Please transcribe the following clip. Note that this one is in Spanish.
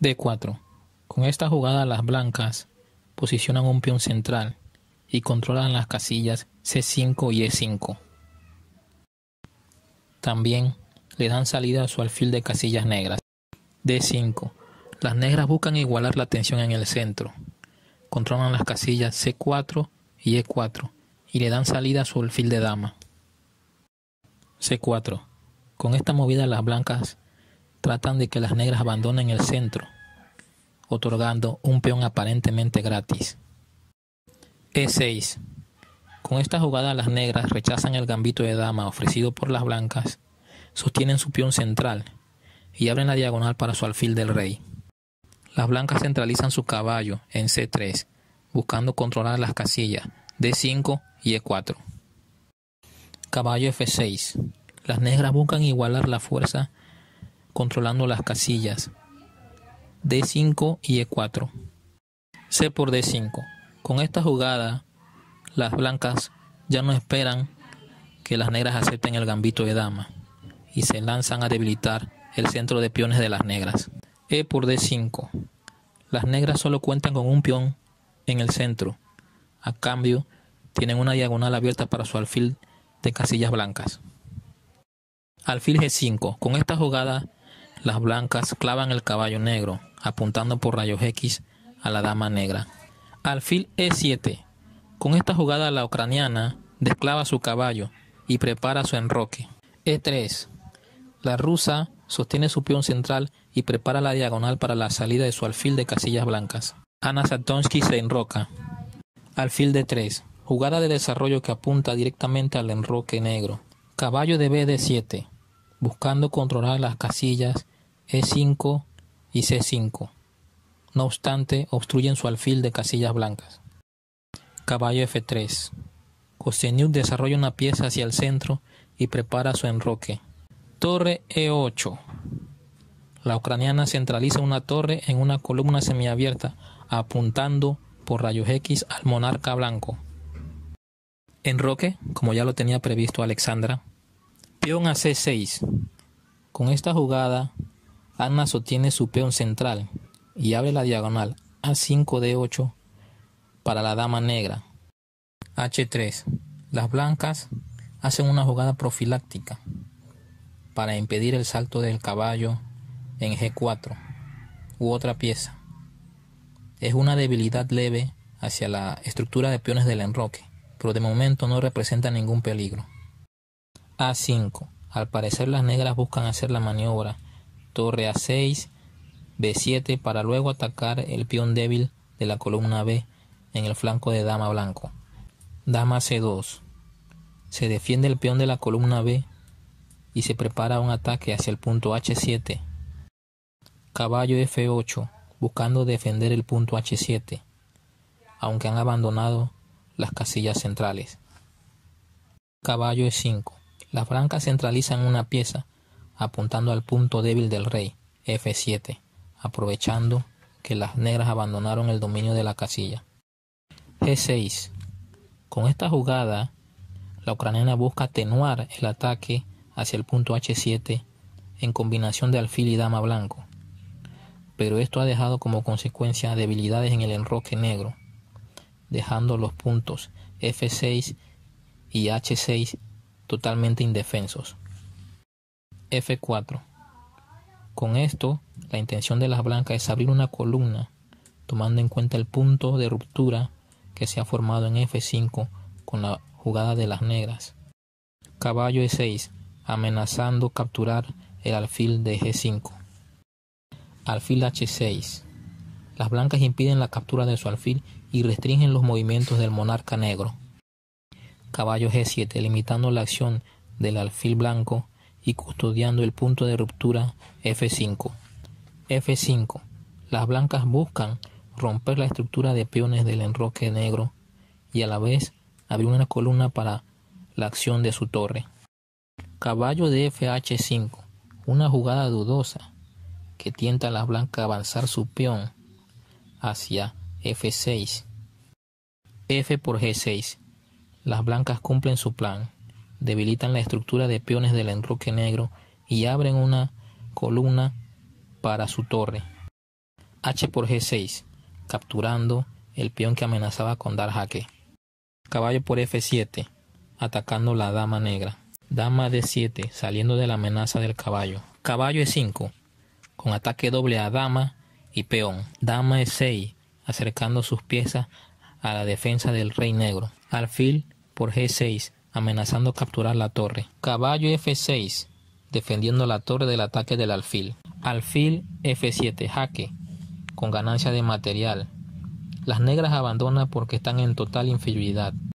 D4. Con esta jugada las blancas posicionan un peón central y controlan las casillas C5 y E5. También le dan salida a su alfil de casillas negras. D5. Las negras buscan igualar la tensión en el centro. Controlan las casillas C4 y E4 y le dan salida a su alfil de dama. C4. Con esta movida las blancas tratan de que las negras abandonen el centro, otorgando un peón aparentemente gratis. E6. Con esta jugada las negras rechazan el gambito de dama ofrecido por las blancas, sostienen su peón central y abren la diagonal para su alfil del rey. Las blancas centralizan su caballo en C3, buscando controlar las casillas D5 y E4. Caballo F6. Las negras buscan igualar la fuerza controlando las casillas D5 y E4. C por D5. Con esta jugada, las blancas ya no esperan que las negras acepten el gambito de dama y se lanzan a debilitar el centro de peones de las negras. E por D5. Las negras solo cuentan con un peón en el centro. A cambio, tienen una diagonal abierta para su alfil de casillas blancas. Alfil G5. Con esta jugada, las blancas clavan el caballo negro, apuntando por rayos X a la dama negra. Alfil E7. Con esta jugada, la ucraniana desclava su caballo y prepara su enroque. E3. La rusa sostiene su peón central y prepara la diagonal para la salida de su alfil de casillas blancas. Ana Satonsky se enroca. Alfil D3. Jugada de desarrollo que apunta directamente al enroque negro. Caballo de BD7. Buscando controlar las casillas E5 y C5. No obstante, obstruyen su alfil de casillas blancas. Caballo F3. Kosteniuk desarrolla una pieza hacia el centro y prepara su enroque. Torre E8. La ucraniana centraliza una torre en una columna semiabierta, apuntando por rayos X al monarca blanco. Enroque, como ya lo tenía previsto Alexandra. Peón a C6. Con esta jugada, Anna sostiene su peón central y abre la diagonal A5D8 para la dama negra. H3. Las blancas hacen una jugada profiláctica para impedir el salto del caballo en G4 u otra pieza. Es una debilidad leve hacia la estructura de peones del enroque, pero de momento no representa ningún peligro. A5. Al parecer las negras buscan hacer la maniobra torre A6, B7 para luego atacar el peón débil de la columna B en el flanco de dama blanco. Dama C2. Se defiende el peón de la columna B y se prepara un ataque hacia el punto H7. Caballo F8, buscando defender el punto H7, aunque han abandonado las casillas centrales. Caballo E5. Las blancas centralizan una pieza, apuntando al punto débil del rey, F7, aprovechando que las negras abandonaron el dominio de la casilla. G6. Con esta jugada, la ucraniana busca atenuar el ataque hacia el punto H7 en combinación de alfil y dama blanco, pero esto ha dejado como consecuencia debilidades en el enroque negro, dejando los puntos F6 y H6 totalmente indefensos. F4. Con esto, la intención de las blancas es abrir una columna, tomando en cuenta el punto de ruptura que se ha formado en F5 con la jugada de las negras. Caballo E6, amenazando capturar el alfil de G5. Alfil H6. Las blancas impiden la captura de su alfil y restringen los movimientos del monarca negro. Caballo G7, limitando la acción del alfil blanco y custodiando el punto de ruptura F5. F5. Las blancas buscan romper la estructura de peones del enroque negro y a la vez abrir una columna para la acción de su torre. Caballo de FH5. Una jugada dudosa que tienta a las blancas a avanzar su peón hacia F6. F por G6. Las blancas cumplen su plan, debilitan la estructura de peones del enroque negro y abren una columna para su torre. H por G6, capturando el peón que amenazaba con dar jaque. Caballo por F7, atacando la dama negra. Dama D7, saliendo de la amenaza del caballo. Caballo E5, con ataque doble a dama y peón. Dama E6, acercando sus piezas a la defensa del rey negro. Alfil por G6, amenazando capturar la torre. Caballo F6, defendiendo la torre del ataque del alfil. Alfil F7, jaque, con ganancia de material. Las negras abandonan porque están en total inferioridad.